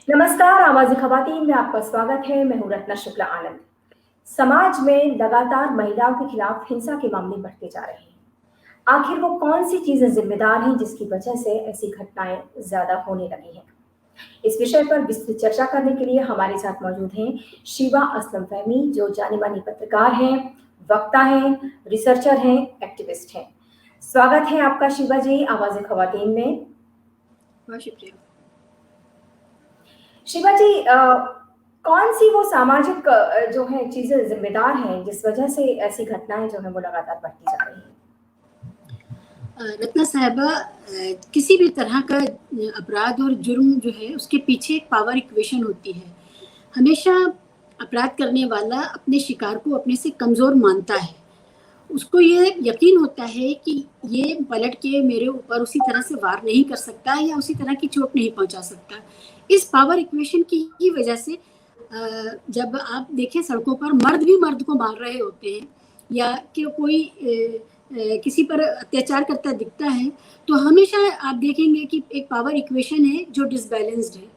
नमस्कार, आवाज़ ख़वातीन में आपका स्वागत है। मैं हूँ रत्ना शुक्ला आनंद। समाज में लगातार महिलाओं के खिलाफ हिंसा के मामले बढ़ते जा रहे हैं। आखिर वो कौन-सी चीज़ें ज़िम्मेदार हैं जिसकी वजह से ऐसी घटनाएँ ज़्यादा होने लगी हैं? इस विषय पर विस्तृत चर्चा करने के लिए हमारे साथ मौजूद हैं शिवा असलम फहमी, जो जानी-मानी पत्रकार हैं, वक्ता हैं, रिसर्चर हैं, एक्टिविस्ट हैं। स्वागत है आपका शिवा जी, आवाज़ ख़वातीन में। बहुत शुक्रिया। शिवा जी, कौन-सी वो सामाजिक जो है चीज़ें ज़िम्मेदार हैं, जिस वजह से ऐसी घटनाएँ जो हैं वो लगातार बढ़ती जा रही हैं? रत्ना साहिबा, किसी भी तरह का अपराध और जुर्म जो है उसके पीछे एक पावर इक्वेशन होती है। हमेशा अपराध करने वाला अपने शिकार को अपने से कमज़ोर मानता है। उसको ये यकीन होता है कि ये पलट के मेरे ऊपर उसी तरह से वार नहीं कर सकता या उसी तरह की चोट नहीं पहुंचा सकता। इस पावर इक्वेशन की ही वजह से जब आप देखें सड़कों पर मर्द भी मर्द को मार रहे होते हैं या कि कोई किसी पर अत्याचार करता दिखता है, तो हमेशा आप देखेंगे कि एक पावर इक्वेशन है जो डिसबैलेंस्ड है।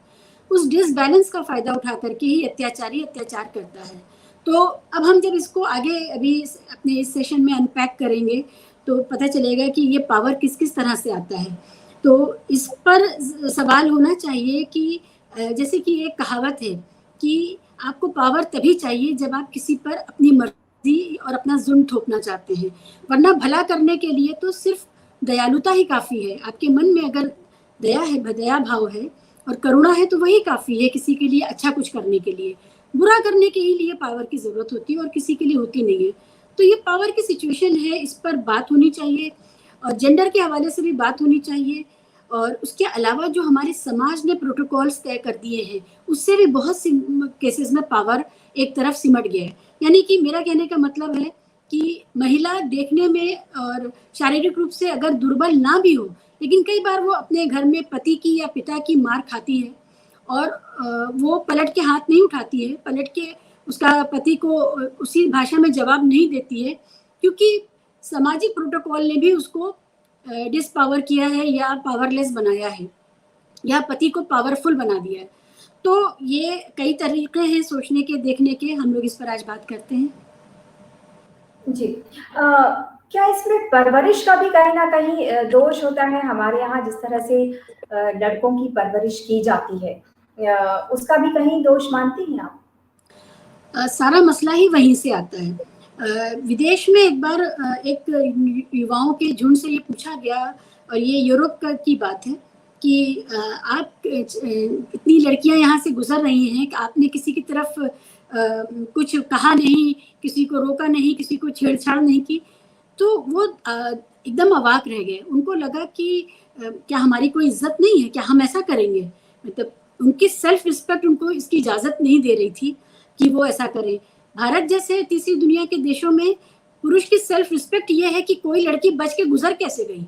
उस डिसबैलेंस का फ़ायदा उठा करके ही अत्याचारी अत्याचार करता है। तो अब हम जब इसको आगे अभी अपने इस सेशन में अनपैक करेंगे तो पता चलेगा कि ये पावर किस किस तरह से आता है। तो इस पर सवाल होना चाहिए कि जैसे कि एक कहावत है कि आपको पावर तभी चाहिए जब आप किसी पर अपनी मर्जी और अपना जुल्म थोपना चाहते हैं, वरना भला करने के लिए तो सिर्फ दयालुता ही काफ़ी है। आपके मन में अगर दया है, दया भाव है और करुणा है, तो वही काफ़ी है किसी के लिए अच्छा कुछ करने के लिए। बुरा करने के ही लिए पावर की ज़रूरत होती है और किसी के लिए होती नहीं है। तो ये पावर की सिचुएशन है, इस पर बात होनी चाहिए और जेंडर के हवाले से भी बात होनी चाहिए। और उसके अलावा जो हमारे समाज ने प्रोटोकॉल्स तय कर दिए हैं, उससे भी बहुत सी केसेस में पावर एक तरफ सिमट गया है। यानी कि मेरा कहने का मतलब है कि महिला देखने में और शारीरिक रूप से अगर दुर्बल ना भी हो, लेकिन कई बार वो अपने घर में पति की या पिता की मार खाती है और वो पलट के हाथ नहीं उठाती है, पलट के उसका पति को उसी भाषा में जवाब नहीं देती है, क्योंकि सामाजिक प्रोटोकॉल ने भी उसको डिसपावर किया है या पावरलेस बनाया है या पति को पावरफुल बना दिया है। तो ये कई तरीके हैं सोचने के, देखने के, हम लोग इस पर आज बात करते हैं। जी। क्या इसमें परवरिश का भी कहीं न कहीं दोष होता है? हमारे यहाँ जिस तरह से लड़कों की परवरिश की जाती है, उसका भी कहीं दोष मानती हैं आप? सारा मसला ही वहीं से आता है। विदेश में एक बार एक युवाओं के झुंड से ये पूछा गया, और ये यूरोप की बात है कि आप इतनी लड़कियां यहाँ से गुजर रही हैं कि आपने किसी की तरफ कुछ कहा नहीं, किसी को रोका नहीं, किसी को छेड़छाड़ नहीं की। तो वो एकदम अवाक रह गए। उनको लगा कि क्या हमारी कोई इज्जत नहीं है, क्या हम ऐसा करेंगे? मतलब उनकी सेल्फ रिस्पेक्ट उनको इसकी इजाज़त नहीं दे रही थी कि वो ऐसा करें। भारत जैसे तीसरी दुनिया के देशों में पुरुष की सेल्फ रिस्पेक्ट ये है कि कोई लड़की बच के गुजर कैसे गई,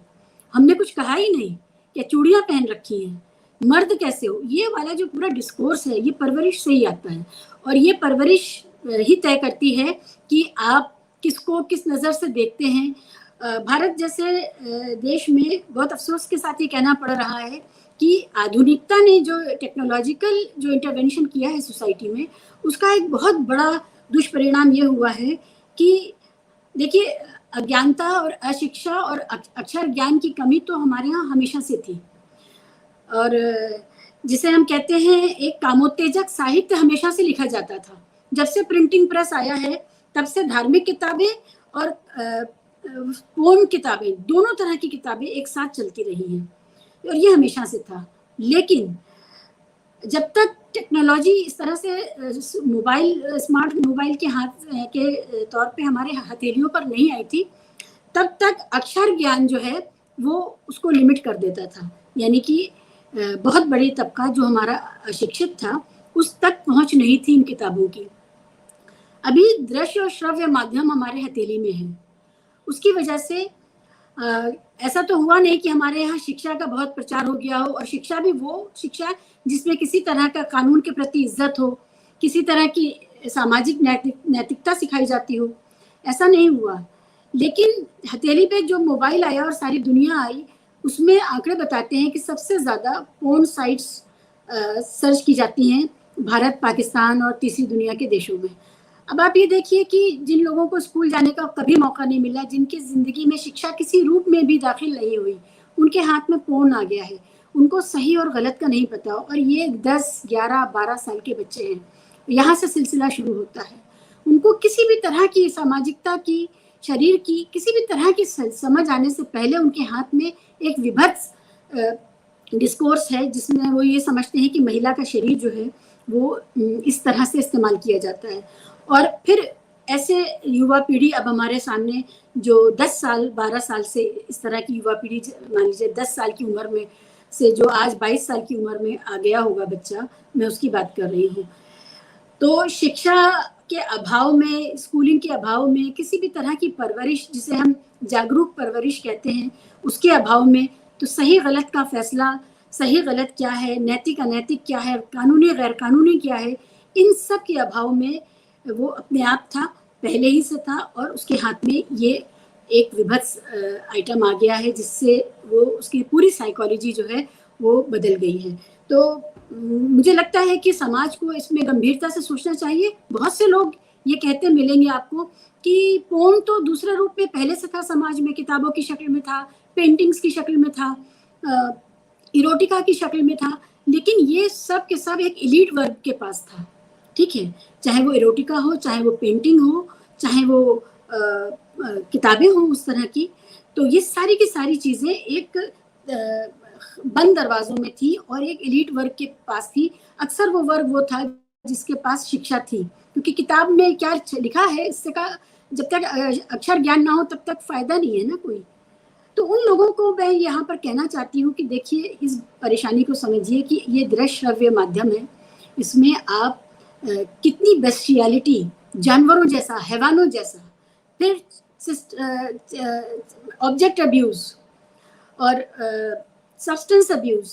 हमने कुछ कहा ही नहीं, क्या चूड़ियां पहन रखी हैं, मर्द कैसे हो। ये वाला जो पूरा डिस्कोर्स है, ये परवरिश से ही आता है और ये परवरिश ही तय करती है कि आप किसको किस नज़र से देखते हैं। भारत जैसे देश में बहुत अफसोस के साथ ये कहना पड़ रहा है कि आधुनिकता ने जो टेक्नोलॉजिकल जो इंटरवेंशन किया है सोसाइटी में, उसका एक बहुत बड़ा दुष्परिणाम ये हुआ है कि देखिए, अज्ञानता और अशिक्षा और अक्षर ज्ञान की कमी तो हमारे यहाँ हमेशा से थी। और जिसे हम कहते हैं एक कामोत्तेजक साहित्य हमेशा से लिखा जाता था। जब से प्रिंटिंग प्रेस आया है, तब से धार्मिक किताबें और पोम किताबें, दोनों तरह की किताबें एक साथ चलती रही हैं और ये हमेशा से था। लेकिन जब तक टेक्नोलॉजी इस तरह से मोबाइल, स्मार्ट मोबाइल के हाथ के तौर पे हमारे हथेलियों पर नहीं आई थी, तब तक अक्षर ज्ञान जो है वो उसको लिमिट कर देता था। यानी कि बहुत बड़ी तबका जो हमारा अशिक्षित था, उस तक पहुंच नहीं थी इन किताबों की। अभी दृश्य और श्रव्य माध्यम हमारे हथेली में है। उसकी वजह से ऐसा तो हुआ नहीं कि हमारे यहाँ शिक्षा का बहुत प्रचार हो गया हो, और शिक्षा भी वो शिक्षा जिसमें किसी तरह का कानून के प्रति इज्जत हो, किसी तरह की सामाजिक नैतिकता सिखाई जाती हो, ऐसा नहीं हुआ। लेकिन हथेली पे जो मोबाइल आया और सारी दुनिया आई, उसमें आंकड़े बताते हैं कि सबसे ज़्यादा पोर्न साइट्स सर्च की जाती हैं भारत, पाकिस्तान और तीसरी दुनिया के देशों में। अब आप ये देखिए कि जिन लोगों को स्कूल जाने का कभी मौका नहीं मिला, जिनकी ज़िंदगी में शिक्षा किसी रूप में भी दाखिल नहीं हुई, उनके हाथ में फ़ोन आ गया है। उनको सही और गलत का नहीं पता, और ये 10, 11, 12 साल के बच्चे हैं। यहाँ से सिलसिला शुरू होता है। उनको किसी भी तरह की सामाजिकता की, शरीर की किसी भी तरह की समझ आने से पहले उनके हाथ में एक विभत्स डिस्कोर्स है, जिसमें वो ये समझते हैं कि महिला का शरीर जो है वो इस तरह से इस्तेमाल किया जाता है। और फिर ऐसे युवा पीढ़ी अब हमारे सामने जो 10 साल 12 साल से इस तरह की युवा पीढ़ी, मान लीजिए 10 साल की उम्र में से जो आज 22 साल की उम्र में आ गया होगा बच्चा, मैं उसकी बात कर रही हूँ। तो शिक्षा के अभाव में, स्कूलिंग के अभाव में, किसी भी तरह की परवरिश, जिसे हम जागरूक परवरिश कहते हैं, उसके अभाव में, तो सही गलत का फैसला, सही गलत क्या है, नैतिक अनैतिक क्या है, कानूनी गैर कानूनी क्या है, इन सब के अभाव में वो अपने आप था, पहले ही से था, और उसके हाथ में ये एक विभत्स आइटम आ गया है, जिससे वो उसकी पूरी साइकोलॉजी जो है वो बदल गई है। तो मुझे लगता है कि समाज को इसमें गंभीरता से सोचना चाहिए। बहुत से लोग ये कहते मिलेंगे आपको कि पोर्न तो दूसरे रूप में पहले से था समाज में, किताबों की शक्ल में था, पेंटिंग्स की शक्ल में था, इरोटिका की शक्ल में था, लेकिन ये सब के सब एक एलीट वर्ग के पास था, ठीक है। चाहे वो इरोटिका हो, चाहे वो पेंटिंग हो, चाहे वो किताबें हों उस तरह की, तो ये सारी की सारी चीज़ें एक बंद दरवाजों में थी और एक एलीट वर्ग के पास थी। अक्सर वो वर्ग वो था जिसके पास शिक्षा थी, क्योंकि किताब में क्या लिखा है, इससे का जब तक अक्षर ज्ञान ना हो तब तक फायदा नहीं है ना कोई। तो उन लोगों को मैं यहाँ पर कहना चाहती हूँ कि देखिए, इस परेशानी को समझिए कि ये दृश्य श्रव्य माध्यम है, इसमें आप कितनी बेस्टियलिटी, जानवरों जैसा, हैवानों जैसा, फिर ऑब्जेक्ट अब्यूज और सब्सटेंस अब्यूज,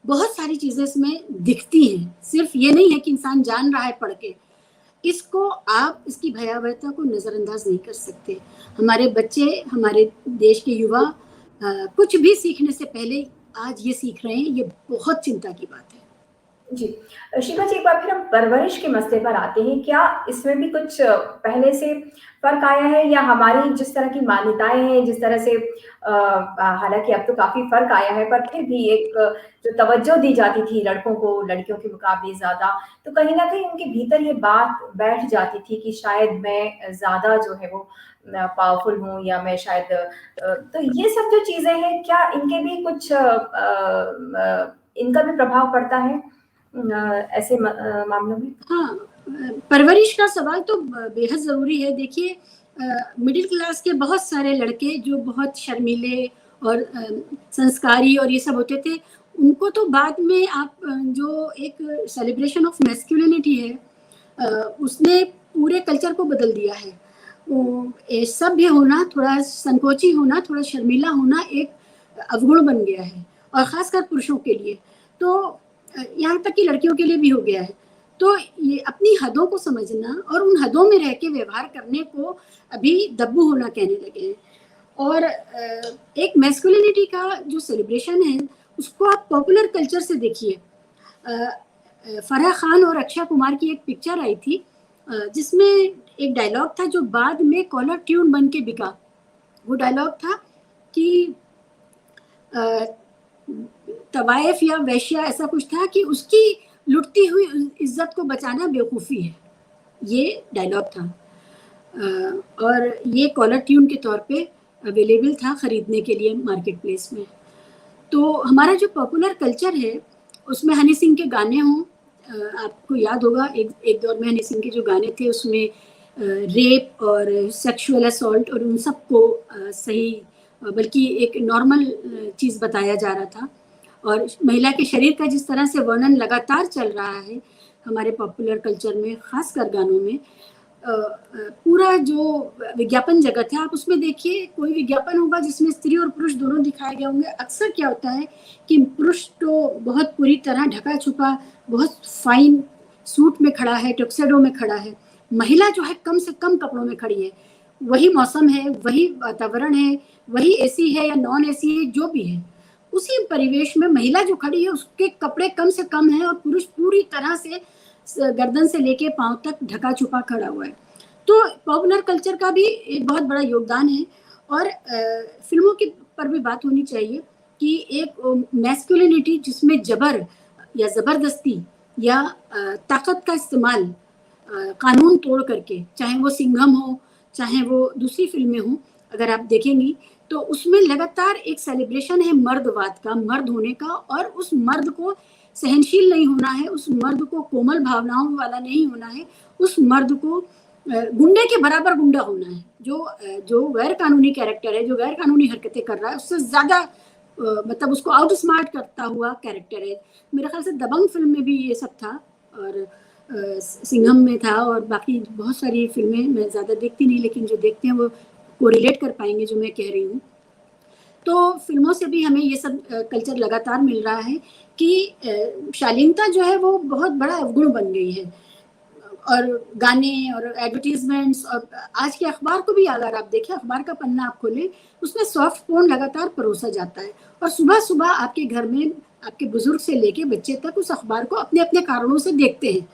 बहुत सारी चीजें इसमें दिखती हैं। सिर्फ ये नहीं है कि इंसान जान रहा है पढ़ के, इसको आप इसकी भयावहता को नजरअंदाज नहीं कर सकते। हमारे बच्चे, हमारे देश के युवा कुछ भी सीखने से पहले आज ये सीख रहे हैं, ये बहुत चिंता की बात है। जी, शिवा जी, एक बार फिर हम परवरिश के मसले पर आते हैं। क्या इसमें भी कुछ पहले से फ़र्क आया है, या हमारी जिस तरह की मान्यताएँ हैं, जिस तरह से हालाँकि अब तो काफ़ी फ़र्क आया है, पर फिर भी एक जो तवज्जो दी जाती थी लड़कों को लड़कियों के मुकाबले ज़्यादा, तो कहीं न कहीं उनके भीतर ये बात बैठ जाती थी कि शायद मैं ज़्यादा जो है वो पावरफुल हूँ, या मैं शायद तो ये सब जो चीज़ें हैं, क्या इनके भी कुछ इनका भी प्रभाव पड़ता है ऐसे मामलों में? हाँ, परवरिश का सवाल तो बेहद ज़रूरी है। देखिए, मिडिल क्लास के बहुत सारे लड़के जो बहुत शर्मीले और संस्कारी और ये सब होते थे, उनको तो बाद में आप जो एक सेलिब्रेशन ऑफ मैस्कुलिनिटी है, उसने पूरे कल्चर को बदल दिया है। सभ्य होना, थोड़ा संकोची होना, थोड़ा शर्मीला होना एक अवगुण बन गया है, और ख़ासकर पुरुषों के लिए, तो यहाँ तक कि लड़कियों के लिए भी हो गया है। तो ये अपनी हदों को समझना और उन हदों में रह के व्यवहार करने को अभी दब्बू होना कहने लगे हैं। और एक मैस्कुलिनिटी का जो सेलिब्रेशन है, उसको आप पॉपुलर कल्चर से देखिए। फराह खान और अक्षय कुमार की एक पिक्चर आई थी, जिसमें एक डायलॉग था जो बाद में कॉलर ट्यून बन के बिका। वो डायलॉग था कि तवाइफ या वैश्या, ऐसा कुछ था कि उसकी लुटती हुई इज्जत को बचाना बेवकूफ़ी है, ये डायलॉग था। और ये कॉलर ट्यून के तौर पे अवेलेबल था ख़रीदने के लिए मार्केट प्लेस में। तो हमारा जो पॉपुलर कल्चर है, उसमें हनी सिंह के गाने हों, आपको याद होगा एक दौर में हनी सिंह के जो गाने थे उसमें रेप और सेक्सुअल असॉल्ट और उन सबको सही, बल्कि एक नॉर्मल चीज़ बताया जा रहा था। और महिला के शरीर का जिस तरह से वर्णन लगातार चल रहा है हमारे पॉपुलर कल्चर में, खासकर गानों में, पूरा जो विज्ञापन जगत है, आप उसमें देखिए, कोई विज्ञापन होगा जिसमें स्त्री और पुरुष दोनों दिखाए गए होंगे। अक्सर क्या होता है कि पुरुष तो बहुत पूरी तरह ढका छुपा, बहुत फाइन सूट में खड़ा है, टक्सेडो में खड़ा है, महिला जो है कम से कम कपड़ों में खड़ी है। वही मौसम है, वही वातावरण है, वही एसी है या नॉन एसी है, जो भी है, उसी परिवेश में महिला जो खड़ी है उसके कपड़े कम से कम हैं और पुरुष पूरी तरह से गर्दन से लेके पांव तक ढका छुपा खड़ा हुआ है। तो पॉपुलर कल्चर का भी एक बहुत बड़ा योगदान है। और फिल्मों की पर भी बात होनी चाहिए कि एक मैस्कुलिनिटी जिसमें जबर या जबरदस्ती या ताकत का इस्तेमाल कानून तोड़ करके, चाहे वो सिंघम हो चाहे वो दूसरी फिल्में हों, अगर आप देखेंगी तो उसमें लगातार एक सेलिब्रेशन है मर्दवाद का, मर्द होने का, और उस मर्द को सहनशील नहीं होना है, उस मर्द को कोमल भावनाओं वाला नहीं होना है, उस मर्द को गुंडे के बराबर गुंडा होना है। जो गैर कानूनी कैरेक्टर है, जो गैर कानूनी हरकतें कर रहा है, उससे ज्यादा मतलब उसको आउट स्मार्ट करता हुआ कैरेक्टर है। मेरे ख्याल से दबंग फिल्म में भी ये सब था, और सिंघम में था, और बाकी बहुत सारी फिल्में मैं ज़्यादा देखती नहीं, लेकिन जो देखते हैं वो कोरिलेट कर पाएंगे जो मैं कह रही हूँ। तो फिल्मों से भी हमें ये सब कल्चर लगातार मिल रहा है कि शालीनता जो है वो बहुत बड़ा अवगुण बन गई है। और गाने और एडवर्टीजमेंट्स, और आज के अखबार को भी अगर आप देखें, अखबार का पन्ना आप खोलें, उसमें सॉफ्ट पोर्न लगातार परोसा जाता है, और सुबह सुबह आपके घर में आपके बुजुर्ग से लेके बच्चे तक उस अखबार को अपने अपने कारणों से देखते हैं,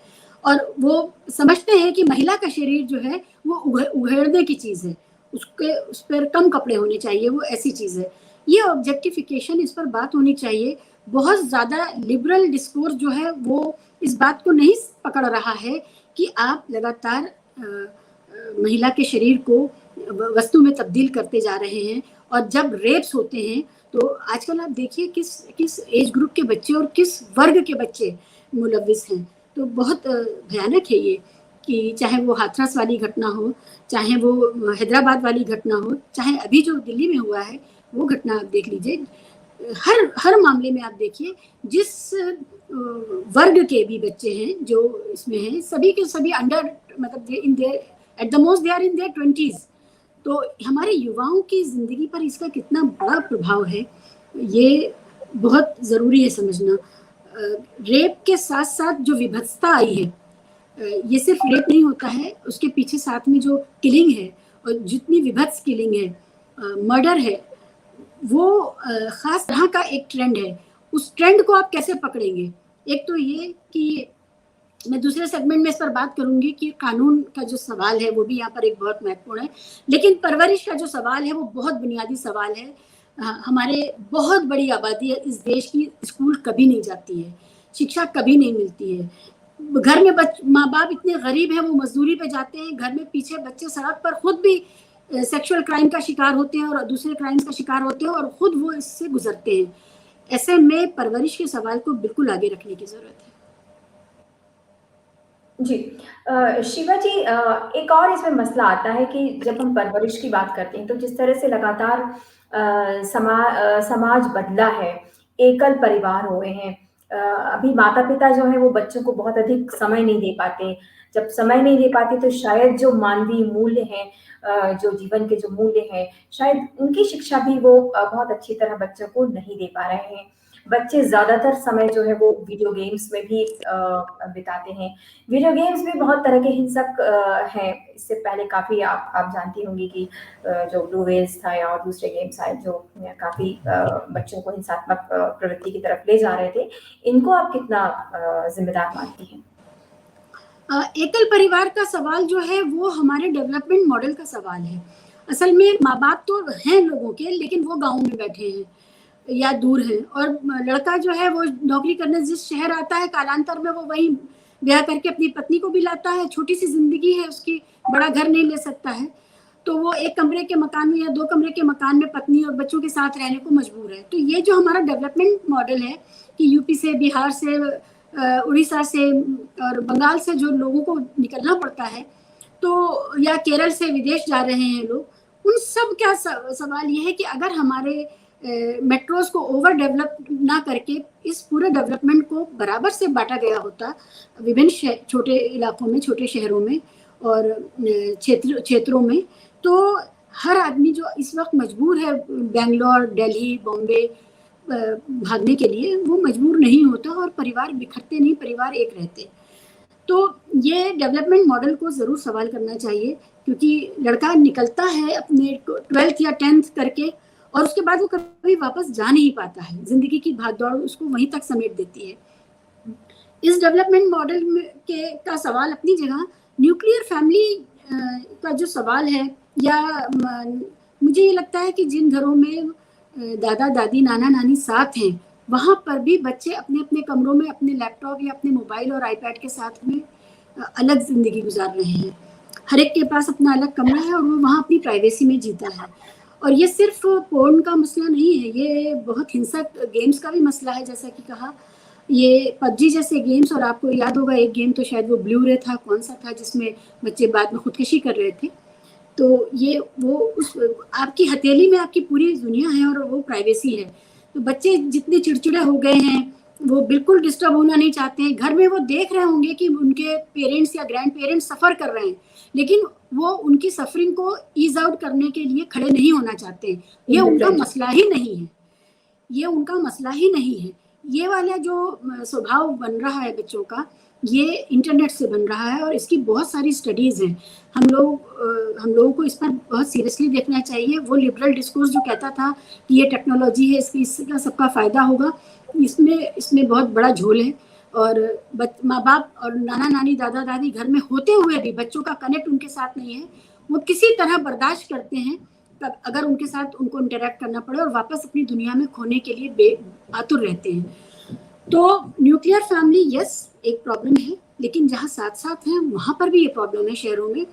और वो समझते हैं कि महिला का शरीर जो है वो उघेड़ने की चीज़ है, उस पर कम कपड़े होने चाहिए, वो ऐसी चीज़ है। ये ऑब्जेक्टिफिकेशन, इस पर बात होनी चाहिए। बहुत ज़्यादा लिबरल डिस्कोर्स जो है वो इस बात को नहीं पकड़ रहा है कि आप लगातार महिला के शरीर को वस्तु में तब्दील करते जा रहे हैं। और जब रेप्स होते हैं तो आजकल आप देखिए किस एज ग्रुप के बच्चे और किस वर्ग के बच्चे मुलविस हैं। तो बहुत भयानक है ये, कि चाहे वो हाथरस वाली घटना हो, चाहे वो हैदराबाद वाली घटना हो, चाहे अभी जो दिल्ली में हुआ है वो घटना आप देख लीजिए। हर मामले में आप देखिए, जिस वर्ग के भी बच्चे हैं जो इसमें हैं, सभी के सभी अंडर, मतलब in their at the most they are in their 20s। तो हमारे युवाओं की जिंदगी पर इसका कितना बड़ा प्रभाव है, ये बहुत ज़रूरी है समझना। रेप के साथ साथ जो विभत्सता आई है, ये सिर्फ रेप नहीं होता है, उसके पीछे साथ में जो किलिंग है, और जितनी विभत्स किलिंग है, मर्डर है, वो खास तरह का एक ट्रेंड है। उस ट्रेंड को आप कैसे पकड़ेंगे? एक तो ये कि मैं दूसरे सेगमेंट में इस पर बात करूंगी कि कानून का जो सवाल है वो भी यहाँ पर एक बहुत महत्वपूर्ण है, लेकिन परवरिश का जो सवाल है वो बहुत बुनियादी सवाल है। हमारे बहुत बड़ी आबादी है इस देश की, स्कूल कभी नहीं जाती है, शिक्षा कभी नहीं मिलती है, घर में माँ बाप इतने गरीब हैं वो मजदूरी पे जाते हैं, घर में पीछे बच्चे सड़क पर खुद भी सेक्सुअल क्राइम का शिकार होते हैं और दूसरे क्राइम्स का शिकार होते हैं, और खुद वो इससे गुजरते हैं। ऐसे में परवरिश के सवाल को बिल्कुल आगे रखने की जरूरत है। जी, शिवा जी, एक और इसमें मसला आता है कि जब हम परवरिश की बात करते हैं तो जिस तरह से लगातार समाज बदला है, एकल परिवार हो गए हैं, अभी माता पिता जो है वो बच्चों को बहुत अधिक समय नहीं दे पाते। जब समय नहीं दे पाते तो शायद जो मानवीय मूल्य हैं, जो जीवन के जो मूल्य हैं, शायद उनकी शिक्षा भी वो बहुत अच्छी तरह बच्चों को नहीं दे पा रहे हैं। बच्चे ज़्यादातर समय जो है वो वीडियो गेम्स में भी बिताते हैं। वीडियो गेम्स भी बहुत तरह के हिंसक हैं। इससे पहले काफ़ी आप जानती होंगी कि जो ब्लू व्हेल्स था या और दूसरे गेम्स आए जो काफ़ी बच्चों को हिंसात्मक प्रवृत्ति की तरफ ले जा रहे थे। इनको आप कितना जिम्मेदार मानती हैं? एकल परिवार का सवाल जो है वो हमारे डेवलपमेंट मॉडल का सवाल है। असल में माँ बाप तो हैं लोगों के, लेकिन वो गाँव में बैठे हैं या दूर है, और लड़का जो है वो नौकरी करने जिस शहर आता है, कालांतर में वो वहीं ब्याह करके अपनी पत्नी को भी लाता है। छोटी सी जिंदगी है उसकी, बड़ा घर नहीं ले सकता है, तो वो एक कमरे के मकान में या 2 कमरे के मकान में पत्नी और बच्चों के साथ रहने को मजबूर है। तो ये जो हमारा डेवलपमेंट मॉडल है कि यूपी से, बिहार से, उड़ीसा से और बंगाल से जो लोगों को निकलना पड़ता है, तो या केरल से विदेश जा रहे हैं लोग, उन सब का सवाल ये है कि अगर हमारे मेट्रोज को ओवर डेवलप ना करके इस पूरे डेवलपमेंट को बराबर से बांटा गया होता विभिन्न छोटे इलाकों में, छोटे शहरों में और क्षेत्रों में, तो हर आदमी जो इस वक्त मजबूर है बेंगलोर, दिल्ली, बॉम्बे भागने के लिए, वो मजबूर नहीं होता और परिवार बिखरते नहीं, परिवार एक रहते। तो ये डेवलपमेंट मॉडल को ज़रूर सवाल करना चाहिए, क्योंकि लड़का निकलता है अपने 12th या 10th करके और उसके बाद वो कभी वापस जा नहीं पाता है, जिंदगी की भागदौड़ उसको वहीं तक समेट देती है। इस डेवलपमेंट मॉडल का सवाल अपनी जगह, न्यूक्लियर फैमिली का जो सवाल है, या मुझे ये लगता है कि जिन घरों में दादा दादी नाना नानी साथ हैं, वहाँ पर भी बच्चे अपने अपने कमरों में अपने लैपटॉप या अपने मोबाइल और आईपैड के साथ में अलग जिंदगी गुजार रहे हैं। हर एक के पास अपना अलग कमरा है और वो वहाँ अपनी प्राइवेसी में जीता है। और ये सिर्फ पोर्न का मसला नहीं है, ये बहुत हिंसक गेम्स का भी मसला है। जैसा कि कहा, ये पबजी जैसे गेम्स, और आपको याद होगा एक गेम तो शायद वो ब्लू रे था, कौन सा था, जिसमें बच्चे बाद में खुदकुशी कर रहे थे। तो ये वो उस आपकी हथेली में आपकी पूरी दुनिया है और वो प्राइवेसी है। तो बच्चे जितने चिड़चिड़े हो गए हैं, वो बिल्कुल डिस्टर्ब होना नहीं चाहते हैं। घर में वो देख रहे होंगे कि उनके पेरेंट्स या ग्रैंड पेरेंट्स सफ़र कर रहे हैं, लेकिन वो उनकी सफरिंग को ईज आउट करने के लिए खड़े नहीं होना चाहते हैं। ये उनका मसला ही नहीं है, ये उनका मसला ही नहीं है। ये वाला जो स्वभाव बन रहा है बच्चों का, ये इंटरनेट से बन रहा है और इसकी बहुत सारी स्टडीज़ हैं। हम लोगों को इस पर बहुत सीरियसली देखना चाहिए। वो लिबरल डिस्कोर्स जो कहता था कि ये टेक्नोलॉजी है, इसका सबका फ़ायदा होगा, इसमें बहुत बड़ा झोल है। और माँ बाप और नाना नानी दादा दादी घर में होते हुए भी बच्चों का कनेक्ट उनके साथ नहीं है। वो किसी तरह बर्दाश्त करते हैं अगर उनके साथ उनको इंटरेक्ट करना पड़े, और वापस अपनी दुनिया में खोने के लिए आतुर रहते हैं। तो न्यूक्लियर फैमिली यस एक प्रॉब्लम है, लेकिन जहाँ साथ साथ हैं वहाँ पर भी ये प्रॉब्लम है शहरों में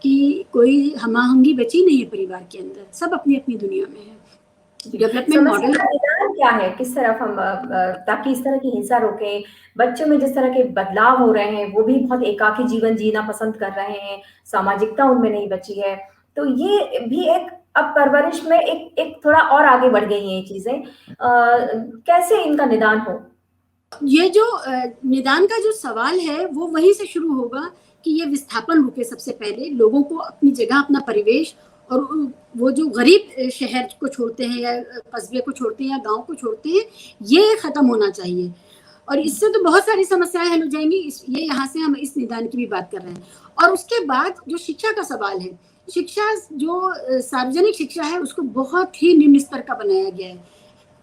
कि कोई हमाहंगी बची नहीं है परिवार के अंदर, सब अपनी अपनी दुनिया में है। डेवलपमेंट मॉडल क्या है, किस तरफ हम ताकि इस तरह की हिंसा रोके, बच्चों में जिस तरह के बदलाव हो रहे हैं, वो भी बहुत एकाकी जीवन जीना पसंद कर रहे हैं, सामाजिकता उनमें नहीं बची है। तो ये भी एक अब परवरिश में एक थोड़ा और आगे बढ़ गई हैं ये चीजें। कैसे इनका निदान हो? ये जो निदान का जो सवाल है वो वहीं से शुरू होगा कि ये विस्थापन रुके। सबसे पहले लोगों को अपनी जगह, अपना परिवेश, और वो जो गरीब शहर को छोड़ते हैं या कस्बे को छोड़ते हैं या गांव को छोड़ते हैं, ये खत्म होना चाहिए। और इससे तो बहुत सारी समस्याएं हल हो जाएंगी। ये यहाँ से हम इस निदान की भी बात कर रहे हैं। और उसके बाद जो शिक्षा का सवाल है, शिक्षा जो सार्वजनिक शिक्षा है उसको बहुत ही निम्न स्तर का बनाया गया है,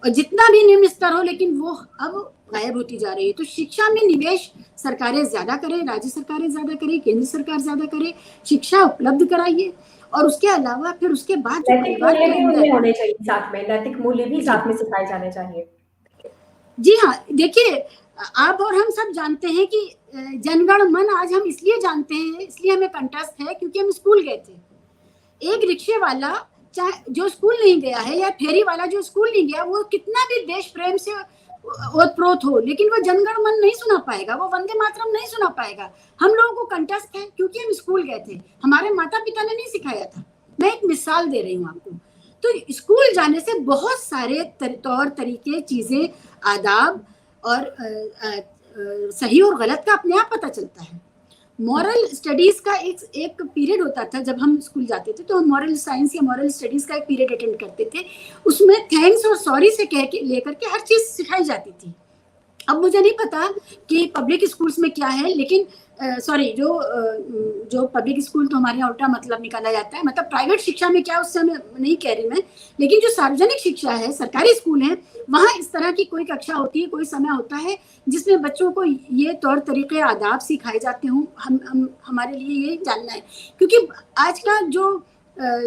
और जितना भी निम्न स्तर हो लेकिन वो अब गायब होती जा रही है। तो शिक्षा में निवेश सरकारें ज्यादा करें, राज्य सरकारें ज्यादा करें, केंद्र सरकार ज्यादा करे, शिक्षा उपलब्ध कराइए। और उसके अलावा फिर उसके बाद जो परिवार के अंदर होने चाहिए, साथ में नैतिक मूल्य भी साथ में सिखाए जाने चाहिए। जी हाँ, देखिए आप और हम सब जानते हैं कि जनगण मन आज हम इसलिए जानते हैं, इसलिए हमें कंठस्थ है क्योंकि हम स्कूल गए थे। एक रिक्शे वाला चाहे जो स्कूल नहीं गया है, या फेरी वाला जो स्कूल नहीं गया, वो कितना भी देश प्रेम से ओतप्रोत हो, लेकिन वो जनगण मन नहीं सुना पाएगा, वो वंदे मातरम नहीं सुना पाएगा। हम लोगों को कंठस्थ है क्योंकि हम स्कूल गए थे, हमारे माता पिता ने नहीं सिखाया था। मैं एक मिसाल दे रही हूँ आपको। तो स्कूल जाने से बहुत सारे तौर तरीके, चीजें, आदाब और सही और गलत का अपने आप पता चलता है। मॉरल स्टडीज का एक पीरियड होता था जब हम स्कूल जाते थे, तो हम मॉरल साइंस या मॉरल स्टडीज का एक पीरियड अटेंड करते थे। उसमें थैंक्स और सॉरी से कह के लेकर के हर चीज सिखाई जाती थी। अब मुझे नहीं पता कि पब्लिक स्कूल्स में क्या है, लेकिन सॉरी जो पब्लिक स्कूल तो हमारे यहाँ उल्टा मतलब निकाला जाता है, मतलब प्राइवेट शिक्षा में क्या, उससे मैं नहीं कह रही मैं, लेकिन जो सार्वजनिक शिक्षा है, सरकारी स्कूल है, वहाँ इस तरह की कोई कक्षा होती है, कोई समय होता है जिसमें बच्चों को ये तौर तरीके, आदाब सिखाए जाते हों। हमारे लिए ये जानना है, क्योंकि आज का जो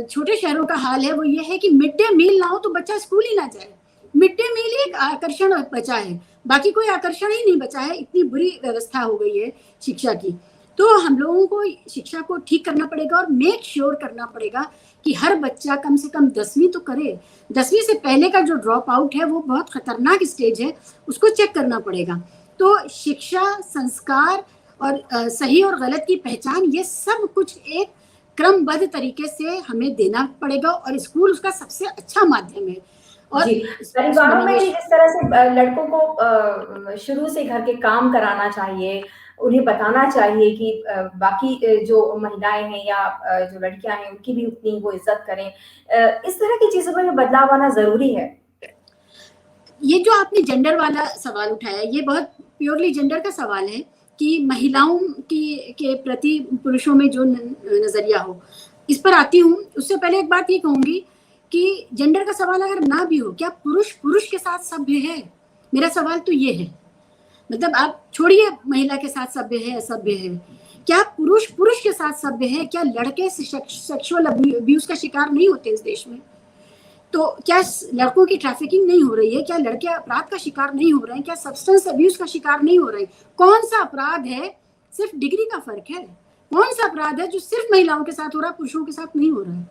छोटे शहरों का हाल है वो ये है कि मिड डे मील ना हो तो बच्चा स्कूल ही ना जाए। मिड डे मील एक आकर्षण बचा है, बाकी कोई आकर्षण ही नहीं बचा है। इतनी बुरी व्यवस्था हो गई है शिक्षा की। तो हम लोगों को शिक्षा को ठीक करना पड़ेगा और मेक श्योर करना पड़ेगा कि हर बच्चा कम से कम 10वीं तो करे। 10वीं से पहले का जो ड्रॉप आउट है वो बहुत खतरनाक स्टेज है, उसको चेक करना पड़ेगा। तो शिक्षा, संस्कार और सही और गलत की पहचान, ये सब कुछ एक क्रमबद्ध तरीके से हमें देना पड़ेगा, और स्कूल उसका सबसे अच्छा माध्यम है। और परिवारों में भी जिस तरह से लड़कों को शुरू से घर के काम कराना चाहिए, उन्हें बताना चाहिए कि बाकी जो महिलाएं हैं या जो लड़कियां हैं उनकी भी उतनी वो इज्जत करें, इस तरह की चीजों में बदलाव आना जरूरी है। ये जो आपने जेंडर वाला सवाल उठाया, ये बहुत प्योरली जेंडर का सवाल है कि महिलाओं के प्रति पुरुषों में जो नजरिया हो, इस पर आती हूँ। उससे पहले एक बात ये कहूंगी कि जेंडर का सवाल अगर ना भी हो, क्या पुरुष पुरुष के साथ सभ्य है? मेरा सवाल तो ये है। मतलब आप छोड़िए महिला के साथ सभ्य है असभ्य है, क्या पुरुष पुरुष के साथ सभ्य है? क्या लड़के सेक्सुअल अब्यूज का शिकार नहीं होते इस देश में? तो क्या लड़कों की ट्रैफिकिंग नहीं हो रही है? क्या लड़के अपराध का शिकार नहीं हो रहे हैं? क्या सब्सटेंस अब्यूज का शिकार नहीं हो रहे हैं? कौन सा अपराध है, सिर्फ डिग्री का फर्क है, कौन सा अपराध है जो सिर्फ महिलाओं के साथ हो रहा है, पुरुषों के साथ नहीं हो रहा है?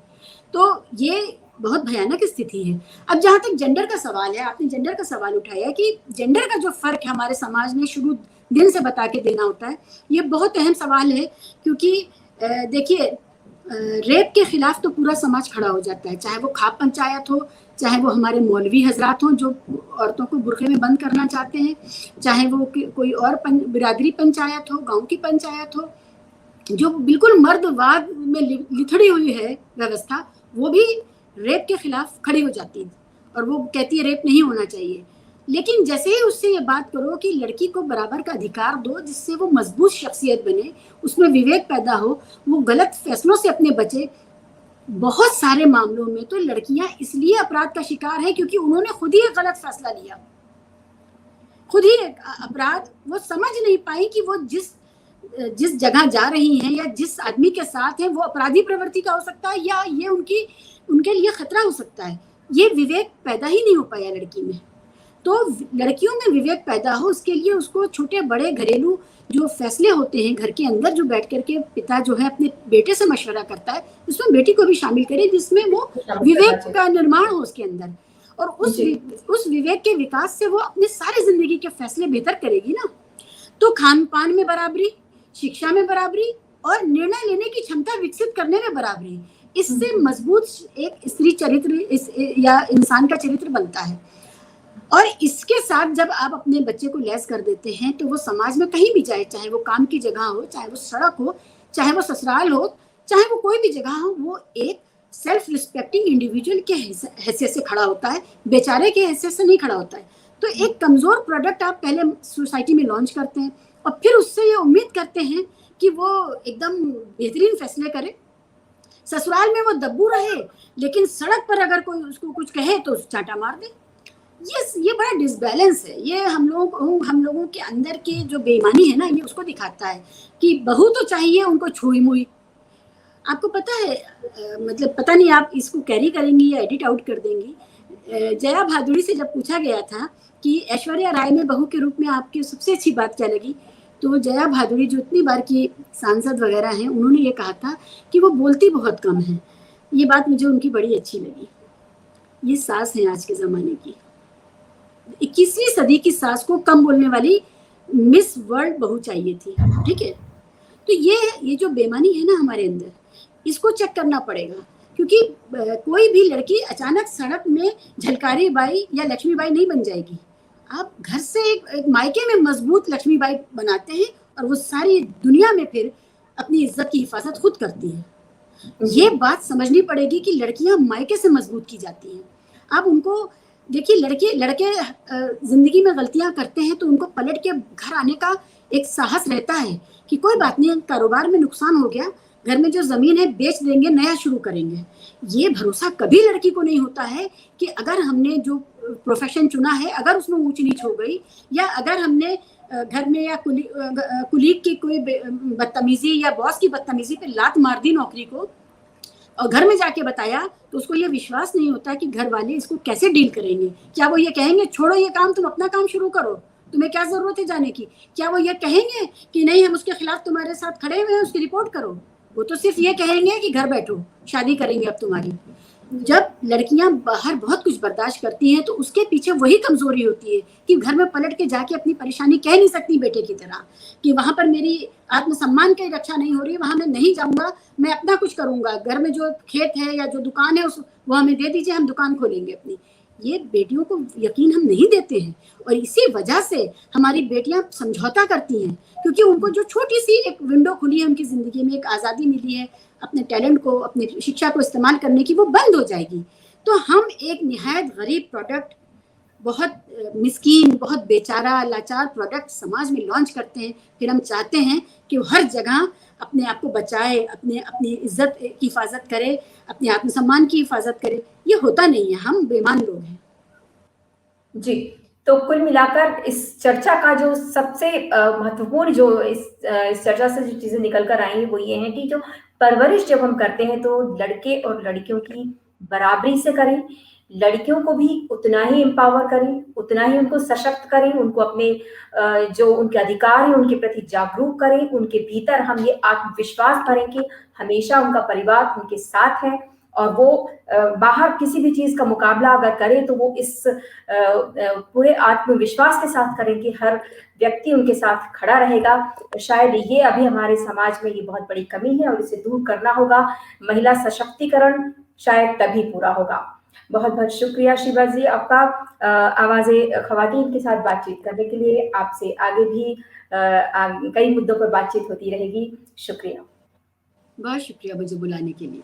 तो ये बहुत भयानक स्थिति है। अब जहां तक जेंडर का सवाल है, आपने जेंडर का सवाल उठाया कि जेंडर का जो फर्क है हमारे समाज में शुरू दिन से बता के देना होता है, ये बहुत अहम सवाल है। क्योंकि देखिए, रेप के खिलाफ तो पूरा समाज खड़ा हो जाता है, चाहे वो खाप पंचायत हो, चाहे वो हमारे मौलवी हजरात हों जो औरतों को बुर्के में बंद करना चाहते हैं, चाहे वो कोई और बिरादरी पंचायत हो, गांव की पंचायत हो, जो बिल्कुल मर्दवाद में लिथड़ी हुई है व्यवस्था, वो भी रेप के खिलाफ खड़ी हो जाती है और वो कहती है रेप नहीं होना चाहिए। लेकिन जैसे ही उससे ये बात करो कि लड़की को बराबर का अधिकार दो जिससे वो मजबूत शख्सियत बने, उसमें विवेक पैदा हो, वो गलत फैसलों से अपने बचे, बहुत सारे मामलों में तो लड़कियां इसलिए अपराध का शिकार है क्योंकि उन्होंने खुद ही एक गलत फैसला लिया, खुद ही एक अपराध, वो समझ नहीं पाई कि वो जिस जगह जा रही हैं या जिस आदमी के साथ हैं वो अपराधी प्रवृत्ति का हो सकता है या ये उनके लिए खतरा हो सकता है। ये विवेक पैदा ही नहीं हो पाया लड़की में। तो लड़कियों में विवेक पैदा हो, उसके लिए उसको छोटे बड़े घरेलू जो फैसले होते हैं घर के अंदर, जो बैठ करके पिता जो है अपने बेटे से मशवरा करता है, उसमें बेटी को भी शामिल करे जिसमें वो विवेक का निर्माण हो उसके अंदर, और उस विवेक के विकास से वो अपनी सारी जिंदगी के फैसले बेहतर करेगी ना। तो खान पान में बराबरी, शिक्षा में बराबरी और निर्णय लेने की क्षमता विकसित करने में बराबरी, इससे मजबूत एक स्त्री चरित्र या इंसान का चरित्र बनता है। और इसके साथ जब आप अपने बच्चे को लैस कर देते हैं तो वो समाज में कहीं भी जाए, चाहे वो काम की जगह हो, चाहे वो सड़क हो, चाहे वो ससुराल हो, चाहे वो कोई भी जगह हो, वो एक सेल्फ रिस्पेक्टिंग इंडिविजुअल के हैसियत से खड़ा होता है, बेचारे के हैसियत से नहीं खड़ा होता है। तो एक कमजोर प्रोडक्ट आप पहले सोसाइटी में लॉन्च करते हैं और फिर उससे ये उम्मीद करते हैं कि वो एकदम बेहतरीन फैसले करे। ससुराल में वो दब्बू रहे लेकिन सड़क पर अगर कोई उसको कुछ कहे तो चांटा मार दे। ये बड़ा डिसबैलेंस है। ये हम लोगों के अंदर की जो बेईमानी है ना, ये उसको दिखाता है कि बहू तो चाहिए उनको छुई मुई। आपको पता है, मतलब पता नहीं आप इसको कैरी करेंगी या एडिट आउट कर देंगी, जया भादुड़ी से जब पूछा गया था कि ऐश्वर्या राय में बहू के रूप में आपकी सबसे अच्छी बात क्या लगी, तो जया भादुड़ी जो इतनी बार की सांसद वगैरह हैं, उन्होंने ये कहा था कि वो बोलती बहुत कम है। ये बात मुझे उनकी बड़ी अच्छी लगी। ये सास है आज के ज़माने की, 21वीं सदी की सास को कम बोलने वाली मिस वर्ल्ड बहू चाहिए थी। ठीक है, तो ये जो बेईमानी है ना हमारे अंदर, इसको चेक करना पड़ेगा। क्योंकि कोई भी लड़की अचानक सड़क में झलकारी बाई या लक्ष्मीबाई नहीं बन जाएगी। आप घर से एक मायके में मजबूत लक्ष्मीबाई बनाते हैं और वो सारी दुनिया में फिर अपनी इज्जत की हिफाजत खुद करती है। ये बात समझनी पड़ेगी कि लड़कियां मायके से मजबूत की जाती हैं। आप उनको देखिए, लड़के जिंदगी में गलतियां करते हैं तो उनको पलट के घर आने का एक साहस रहता है कि कोई बात नहीं, कारोबार में नुकसान हो गया, घर में जो जमीन है बेच देंगे, नया शुरू करेंगे। ये भरोसा कभी लड़की को नहीं होता है कि अगर हमने जो प्रोफेशन चुना है, अगर उसमें ऊंच नीच हो गई, या अगर हमने घर में या कुलीग की कोई बदतमीजी या बॉस की बदतमीजी पे लात मार दी नौकरी को और घर में जाके बताया, तो उसको ये विश्वास नहीं होता कि घर वाले इसको कैसे डील करेंगे। क्या वो ये कहेंगे छोड़ो ये काम, तुम अपना काम शुरू करो, तुम्हें क्या जरूरत है जाने की? क्या वो ये कहेंगे कि नहीं हम उसके खिलाफ तुम्हारे साथ खड़े हुए हैं, उसकी रिपोर्ट करो? वो तो सिर्फ ये कहेंगे कि घर बैठो, शादी करेंगे अब तुम्हारी। जब लड़कियां बाहर बहुत कुछ बर्दाश्त करती हैं तो उसके पीछे वही कमजोरी होती है कि घर में पलट के जाके अपनी परेशानी कह नहीं सकती बेटे की तरह कि वहां पर मेरी आत्मसम्मान की रक्षा नहीं हो रही, वहां मैं नहीं जाऊंगा, मैं अपना कुछ करूंगा, घर में जो खेत है या जो दुकान है वो हमें दे दीजिए, हम दुकान खोलेंगे अपनी। ये बेटियों को यकीन हम नहीं देते हैं और इसी वजह से हमारी बेटियां समझौता करती हैं, क्योंकि उनको जो छोटी सी एक विंडो खुली है उनकी जिंदगी में, एक आज़ादी मिली है अपने टैलेंट को, अपनी शिक्षा को इस्तेमाल करने की, वो बंद हो जाएगी। तो हम एक निहायत गरीब प्रोडक्ट बहुत मिस्कीन, बहुत बेचारा, लाचार प्रोडक्ट समाज में लॉन्च करते हैं, फिर हम चाहते हैं कि वो हर जगह अपने आप को बचाए, अपनी इज्जत की हिफाजत करे, अपने आत्मसम्मान की हिफाजत करे। ये होता नहीं है, हम बेईमान लोग हैं। जी, तो कुल मिलाकर इस चर्चा का जो सबसे महत्वपूर्ण जो इस चर्चा से जो चीज़ें निकल कर आई हैं, वो ये हैं कि जो परवरिश जब हम करते हैं, तो लड़के और लड़कियों की बराबरी से करें। लड़कियों को भी उतना ही एम्पावर करें, उतना ही उनको सशक्त करें, उनको अपने जो उनके अधिकार हैं, उनके प्रति जागरूक करें, उनके भीतर हम ये आत्मविश्वास भरें कि हमेशा उनका परिवार उनके साथ है और वो बाहर किसी भी चीज़ का मुकाबला अगर करें, तो वो इस पूरे आत्मविश्वास के साथ करें कि हर व्यक्ति उनके साथ खड़ा रहेगा। शायद ये अभी हमारे समाज में ये बहुत बड़ी कमी है और इसे दूर करना होगा। महिला सशक्तिकरण शायद तभी पूरा होगा। बहुत-बहुत शुक्रिया शीबा जी आपका आवाज़े ख़वातीन के साथ बातचीत करने के लिए। आपसे आगे भी कई मुद्दों पर बातचीत होती रहेगी। शुक्रिया। बहुत शुक्रिया मुझे बुलाने के लिए।